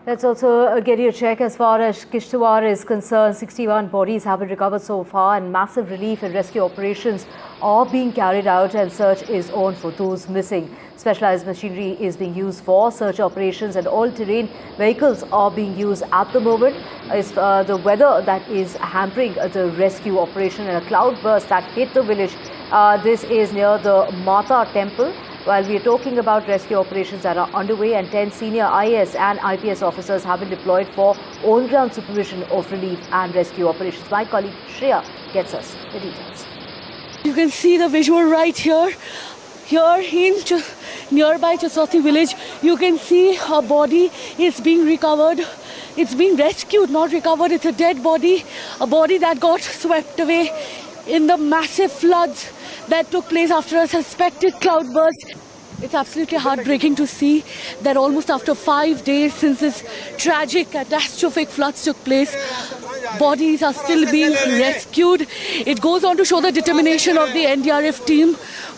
Let's also get you a check as far as Kishtwar is concerned. 61 bodies have been recovered so far and massive relief and rescue operations are being carried out and search is on for those missing. Specialized machinery is being used for search operations and all-terrain vehicles are being used at the moment. It's the weather that is hampering the rescue operation and a cloud burst that hit the village. This is near the Mata temple. While we are talking about rescue operations that are underway and 10 senior IAS and IPS officers have been deployed for on-ground supervision of relief and rescue operations. My colleague Shreya gets us the details. You can see the visual right here. Here in nearby Chasoti village, you can see a body is being recovered. It's being rescued, not recovered. It's a dead body, a body that got swept away in the massive floods that took place after a suspected cloudburst. It's absolutely heartbreaking to see that almost after 5 days since this tragic, catastrophic floods took place, bodies are still being rescued. It goes on to show the determination of the NDRF team,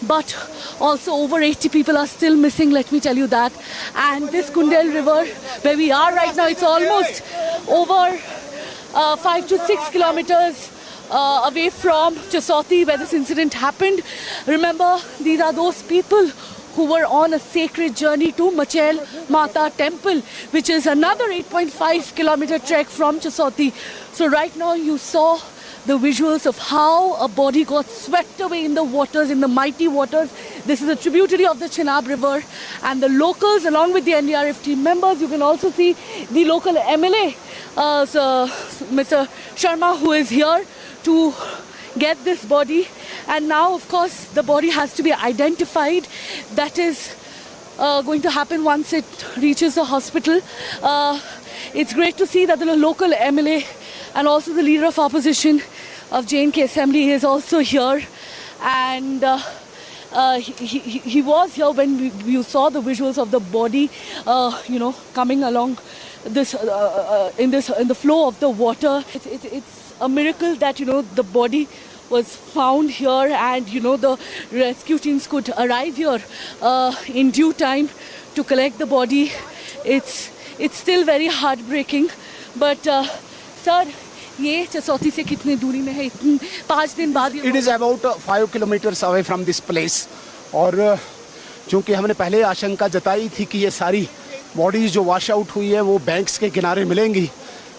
but also over 80 people are still missing, let me tell you that. And this Kundel River, where we are right now, it's almost over 5 to 6 kilometers away from Chasoti, where this incident happened. Remember, these are those people who were on a sacred journey to Machel Mata temple, which is another 8.5 kilometer trek from Chasoti. So right now you saw the visuals of how a body got swept away in the waters, in the mighty waters. This is a tributary of the Chenab River, and the locals along with the NDRF team members, you can also see the local MLA, Mr. Sharma, who is here to get this body. And now, of course, the body has to be identified. That is going to happen once it reaches the hospital. It's great to see that the local MLA and also the leader of opposition of J&K Assembly is also here. And he was here when you saw the visuals of the body, coming along this in the flow of the water. It's a miracle that the body was found here, and the rescue teams could arrive here in due time to collect the body. It's still very heartbreaking, but sir, ये चसौती से कितने दूरी में है? 5 दिन बाद It is about 5 kilometers away from this place. और चूँकि हमने पहले आशंका जताई थी कि ये सारी बॉडीज जो वॉश आउट हुई है वो बैंक्स के किनारे मिलेंगी,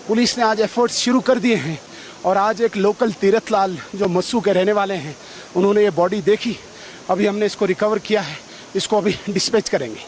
पुलिस ने आज एफर्ट्स शुरू कर दिए हैं। और आज एक लोकल तीरथलाल जो मस्सू के रहने वाले हैं, उन्होंने ये बॉडी देखी। अभी हमने इसको रिकवर किया है, इसको अभी डिस्पैच करेंगे।